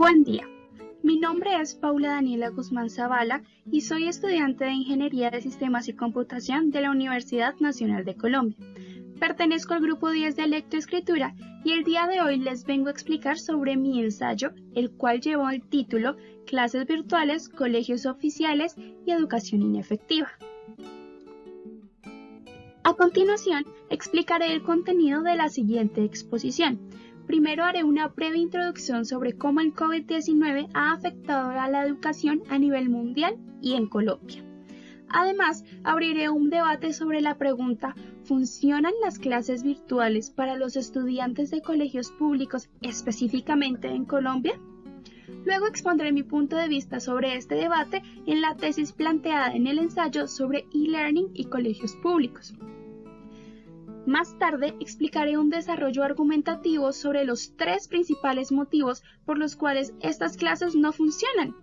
Buen día, mi nombre es Paula Daniela Guzmán Zavala y soy estudiante de Ingeniería de Sistemas y Computación de la Universidad Nacional de Colombia. Pertenezco al grupo 10 de Lectoescritura y el día de hoy les vengo a explicar sobre mi ensayo, el cual llevó el título Clases virtuales, colegios oficiales y educación inefectiva. A continuación, explicaré el contenido de la siguiente exposición. Primero haré una breve introducción sobre cómo el COVID-19 ha afectado a la educación a nivel mundial y en Colombia. Además, abriré un debate sobre la pregunta ¿funcionan las clases virtuales para los estudiantes de colegios públicos específicamente en Colombia? Luego expondré mi punto de vista sobre este debate en la tesis planteada en el ensayo sobre e-learning y colegios públicos. Más tarde explicaré un desarrollo argumentativo sobre los tres principales motivos por los cuales estas clases no funcionan.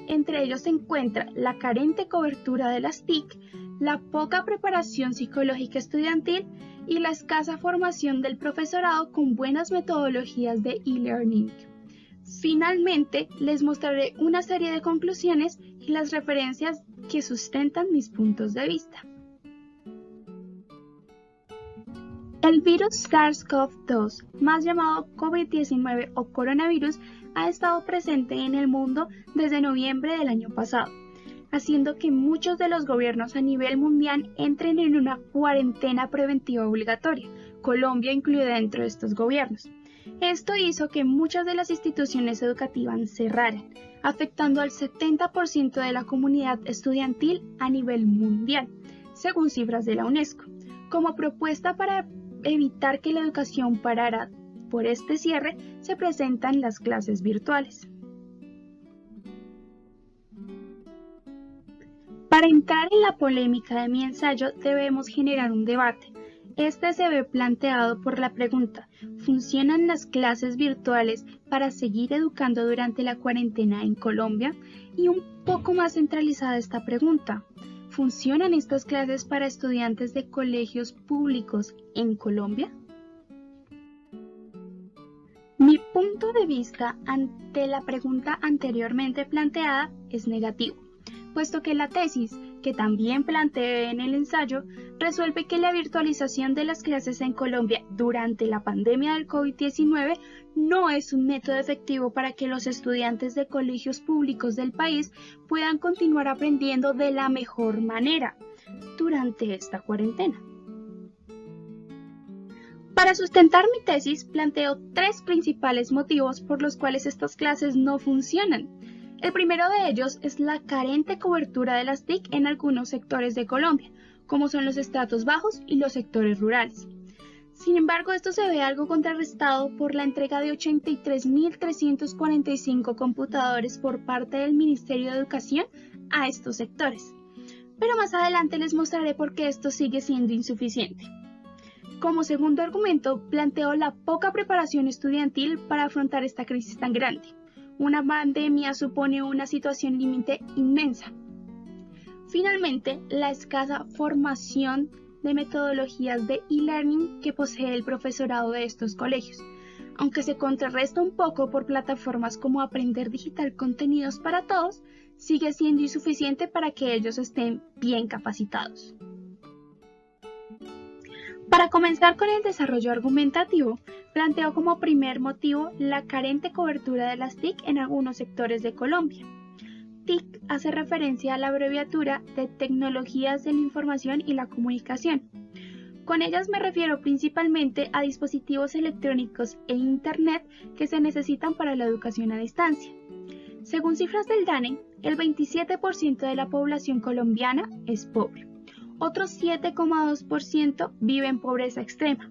Entre ellos se encuentra la carente cobertura de las TIC, la poca preparación psicológica estudiantil y la escasa formación del profesorado con buenas metodologías de e-learning. Finalmente, les mostraré una serie de conclusiones y las referencias que sustentan mis puntos de vista. El virus SARS-CoV-2, más llamado COVID-19 o coronavirus, ha estado presente en el mundo desde noviembre del año pasado, haciendo que muchos de los gobiernos a nivel mundial entren en una cuarentena preventiva obligatoria, Colombia incluida dentro de estos gobiernos. Esto hizo que muchas de las instituciones educativas cerraran, afectando al 70% de la comunidad estudiantil a nivel mundial, según cifras de la UNESCO. Como propuesta para evitar que la educación parara por este cierre, se presentan las clases virtuales. Para entrar en la polémica de mi ensayo, debemos generar un debate. Este se ve planteado por la pregunta, ¿funcionan las clases virtuales para seguir educando durante la cuarentena en Colombia? Y un poco más centralizada esta pregunta, ¿funcionan estas clases para estudiantes de colegios públicos en Colombia? Mi punto de vista ante la pregunta anteriormente planteada es negativo, puesto que la tesis, que también planteé en el ensayo, resuelve que la virtualización de las clases en Colombia durante la pandemia del COVID-19 no es un método efectivo para que los estudiantes de colegios públicos del país puedan continuar aprendiendo de la mejor manera durante esta cuarentena. Para sustentar mi tesis, planteo tres principales motivos por los cuales estas clases no funcionan. El primero de ellos es la carente cobertura de las TIC en algunos sectores de Colombia, como son los estratos bajos y los sectores rurales. Sin embargo, esto se ve algo contrarrestado por la entrega de 83.345 computadores por parte del Ministerio de Educación a estos sectores. Pero más adelante les mostraré por qué esto sigue siendo insuficiente. Como segundo argumento, planteo la poca preparación estudiantil para afrontar esta crisis tan grande. Una pandemia supone una situación límite inmensa. Finalmente, la escasa formación de metodologías de e-learning que posee el profesorado de estos colegios, aunque se contrarresta un poco por plataformas como Aprender Digital Contenidos para Todos, sigue siendo insuficiente para que ellos estén bien capacitados. Para comenzar con el desarrollo argumentativo, planteo como primer motivo la carente cobertura de las TIC en algunos sectores de Colombia. TIC hace referencia a la abreviatura de Tecnologías de la Información y la Comunicación. Con ellas me refiero principalmente a dispositivos electrónicos e Internet que se necesitan para la educación a distancia. Según cifras del DANE, el 27% de la población colombiana es pobre. Otro 7,2% vive en pobreza extrema,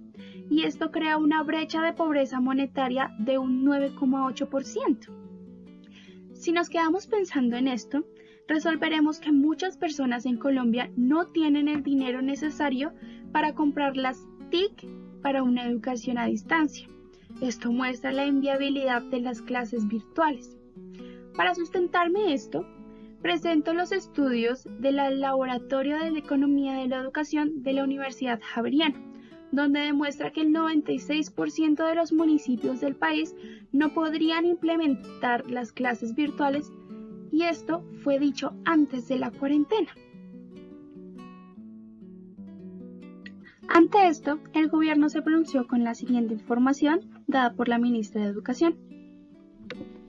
y esto crea una brecha de pobreza monetaria de un 9,8%. Si nos quedamos pensando en esto, resolveremos que muchas personas en Colombia no tienen el dinero necesario para comprar las TIC para una educación a distancia. Esto muestra la inviabilidad de las clases virtuales. Para sustentarme esto, presento los estudios del Laboratorio de Economía de la Educación de la Universidad Javeriana, donde demuestra que el 96% de los municipios del país no podrían implementar las clases virtuales, y esto fue dicho antes de la cuarentena. Ante esto, el gobierno se pronunció con la siguiente información dada por la ministra de Educación.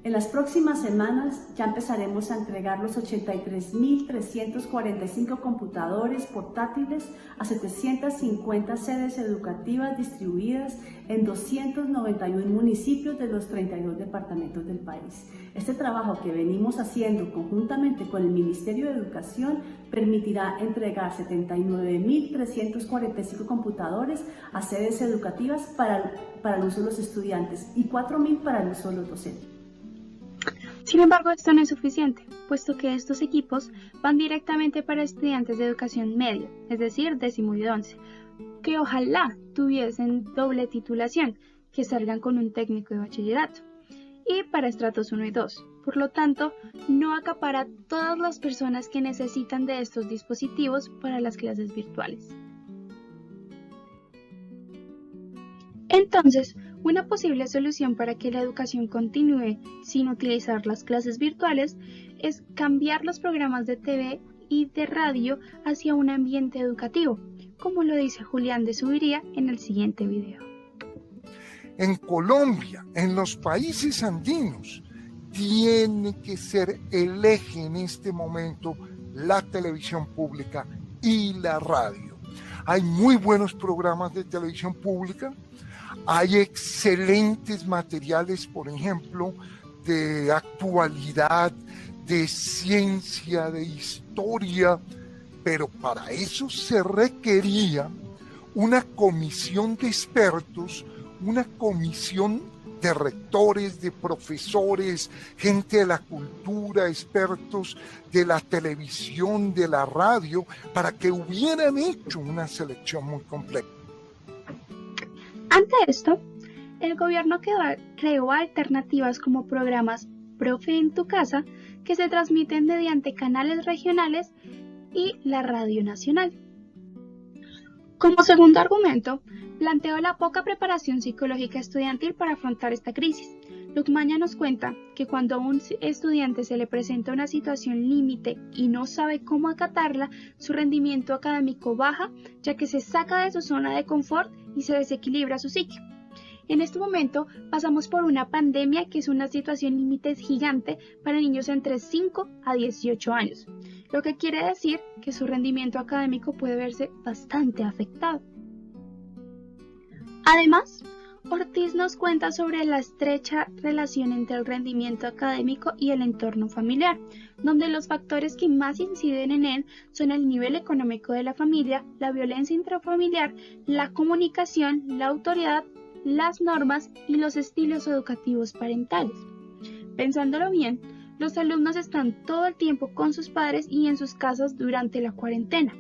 En las próximas semanas ya empezaremos a entregar los 83.345 computadores portátiles a 750 sedes educativas distribuidas en 291 municipios de los 32 departamentos del país. Este trabajo que venimos haciendo conjuntamente con el Ministerio de Educación permitirá entregar 79.345 computadores a sedes educativas para el uso de los estudiantes y 4.000 para el uso de los docentes. Sin embargo, esto no es suficiente, puesto que estos equipos van directamente para estudiantes de educación media, es decir, 10º y 11, que ojalá tuviesen doble titulación, que salgan con un técnico de bachillerato, y para estratos 1 y 2. Por lo tanto, no acapara todas las personas que necesitan de estos dispositivos para las clases virtuales. Entonces, una posible solución para que la educación continúe sin utilizar las clases virtuales es cambiar los programas de TV y de radio hacia un ambiente educativo, como lo dice Julián de Subiría en el siguiente video. En Colombia, en los países andinos, tiene que ser el eje en este momento la televisión pública y la radio. Hay muy buenos programas de televisión pública. Hay excelentes materiales, por ejemplo, de actualidad, de ciencia, de historia, pero para eso se requería una comisión de expertos, una comisión de rectores, de profesores, gente de la cultura, expertos de la televisión, de la radio, para que hubieran hecho una selección muy completa. Ante esto, el gobierno creó alternativas como programas Profe en tu casa, que se transmiten mediante canales regionales y la Radio Nacional. Como segundo argumento, planteó la poca preparación psicológica estudiantil para afrontar esta crisis. Lukmanya nos cuenta que cuando a un estudiante se le presenta una situación límite y no sabe cómo acatarla, su rendimiento académico baja, ya que se saca de su zona de confort y se desequilibra su psique. En este momento pasamos por una pandemia que es una situación límite gigante para niños entre 5 a 18 años, lo que quiere decir que su rendimiento académico puede verse bastante afectado. Además, Ortiz nos cuenta sobre la estrecha relación entre el rendimiento académico y el entorno familiar, donde los factores que más inciden en él son el nivel económico de la familia, la violencia intrafamiliar, la comunicación, la autoridad, las normas y los estilos educativos parentales. Pensándolo bien, los alumnos están todo el tiempo con sus padres y en sus casas durante la cuarentena.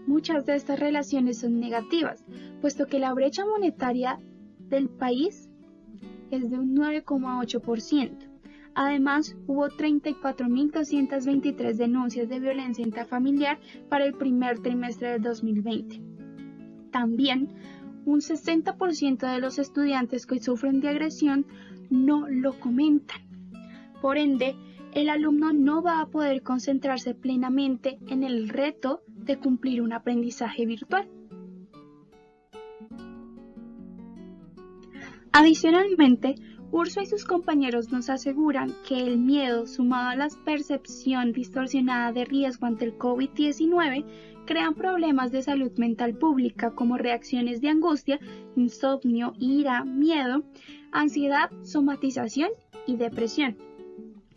Muchas de estas relaciones son negativas, puesto que la brecha monetaria del país es de un 9,8%. Además, hubo 34.223 denuncias de violencia intrafamiliar para el primer trimestre de 2020. También, un 60% de los estudiantes que sufren de agresión no lo comentan. Por ende, el alumno no va a poder concentrarse plenamente en el reto de cumplir un aprendizaje virtual. Adicionalmente, Urso y sus compañeros nos aseguran que el miedo, sumado a la percepción distorsionada de riesgo ante el COVID-19, crean problemas de salud mental pública como reacciones de angustia, insomnio, ira, miedo, ansiedad, somatización y depresión.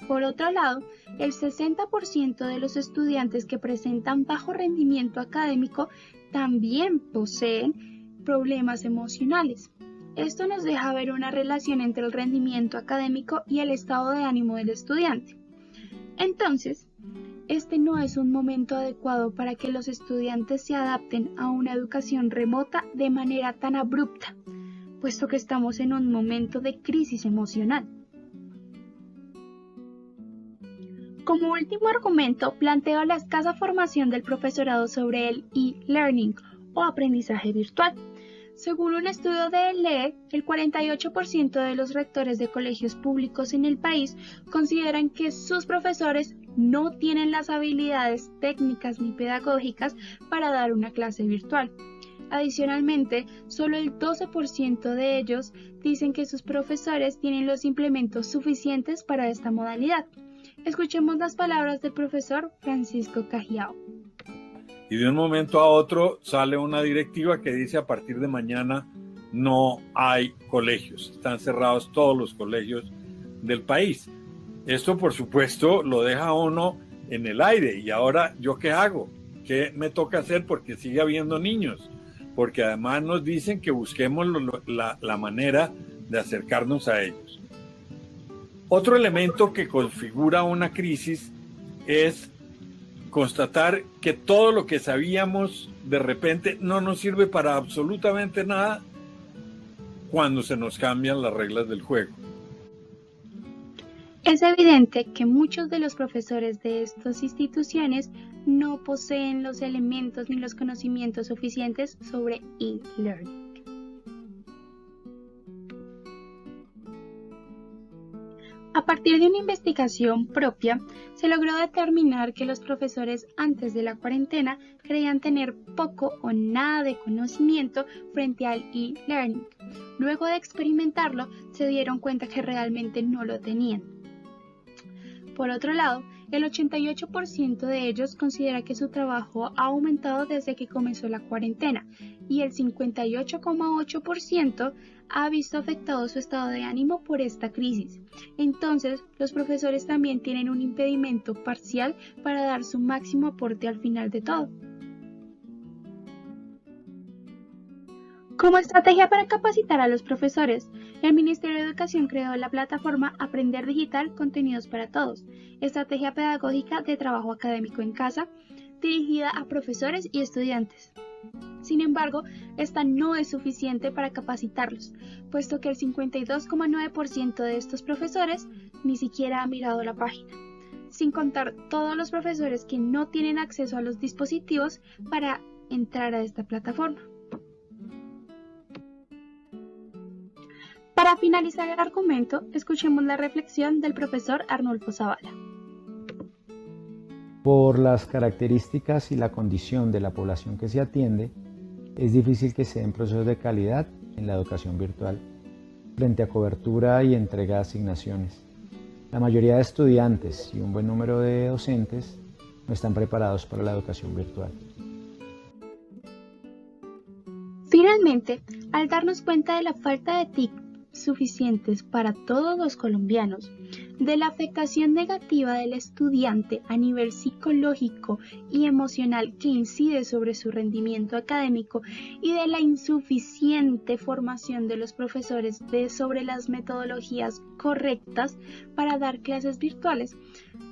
Por otro lado, el 60% de los estudiantes que presentan bajo rendimiento académico también poseen problemas emocionales. Esto nos deja ver una relación entre el rendimiento académico y el estado de ánimo del estudiante. Entonces, este no es un momento adecuado para que los estudiantes se adapten a una educación remota de manera tan abrupta, puesto que estamos en un momento de crisis emocional. Como último argumento, planteo la escasa formación del profesorado sobre el e-learning o aprendizaje virtual. Según un estudio de LEE, el 48% de los rectores de colegios públicos en el país consideran que sus profesores no tienen las habilidades técnicas ni pedagógicas para dar una clase virtual. Adicionalmente, solo el 12% de ellos dicen que sus profesores tienen los implementos suficientes para esta modalidad. Escuchemos las palabras del profesor Francisco Cajiao. Y de un momento a otro sale una directiva que dice a partir de mañana no hay colegios, están cerrados todos los colegios del país. Esto, por supuesto, lo deja a uno en el aire. ¿Y ahora yo qué hago? ¿Qué me toca hacer? Porque sigue habiendo niños. Porque además nos dicen que busquemos la manera de acercarnos a ellos. Otro elemento que configura una crisis es constatar que todo lo que sabíamos de repente no nos sirve para absolutamente nada cuando se nos cambian las reglas del juego. Es evidente que muchos de los profesores de estas instituciones no poseen los elementos ni los conocimientos suficientes sobre e-learning. A partir de una investigación propia, se logró determinar que los profesores antes de la cuarentena creían tener poco o nada de conocimiento frente al e-learning. Luego de experimentarlo, se dieron cuenta que realmente no lo tenían. Por otro lado, el 88% de ellos considera que su trabajo ha aumentado desde que comenzó la cuarentena y el 58,8% ha visto afectado su estado de ánimo por esta crisis. Entonces, los profesores también tienen un impedimento parcial para dar su máximo aporte al final de todo. Como estrategia para capacitar a los profesores, el Ministerio de Educación creó la plataforma Aprender Digital Contenidos para Todos, estrategia pedagógica de trabajo académico en casa, dirigida a profesores y estudiantes. Sin embargo, esta no es suficiente para capacitarlos, puesto que el 52,9% de estos profesores ni siquiera ha mirado la página, sin contar todos los profesores que no tienen acceso a los dispositivos para entrar a esta plataforma. Para finalizar el argumento, escuchemos la reflexión del profesor Arnulfo Zavala. Por las características y la condición de la población que se atiende, es difícil que se den procesos de calidad en la educación virtual frente a cobertura y entrega de asignaciones. La mayoría de estudiantes y un buen número de docentes no están preparados para la educación virtual. Finalmente, al darnos cuenta de la falta de TIC suficientes para todos los colombianos, de la afectación negativa del estudiante a nivel psicológico y emocional que incide sobre su rendimiento académico y de la insuficiente formación de los profesores sobre las metodologías correctas para dar clases virtuales,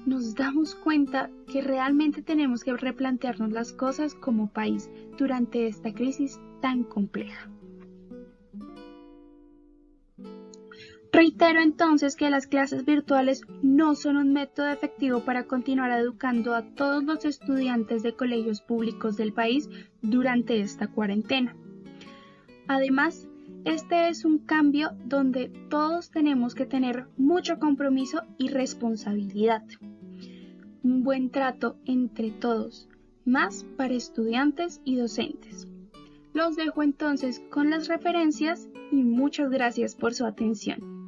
nos damos cuenta que realmente tenemos que replantearnos las cosas como país durante esta crisis tan compleja. Reitero entonces que las clases virtuales no son un método efectivo para continuar educando a todos los estudiantes de colegios públicos del país durante esta cuarentena. Además, este es un cambio donde todos tenemos que tener mucho compromiso y responsabilidad. Un buen trato entre todos, más para estudiantes y docentes. Los dejo entonces con las referencias y muchas gracias por su atención.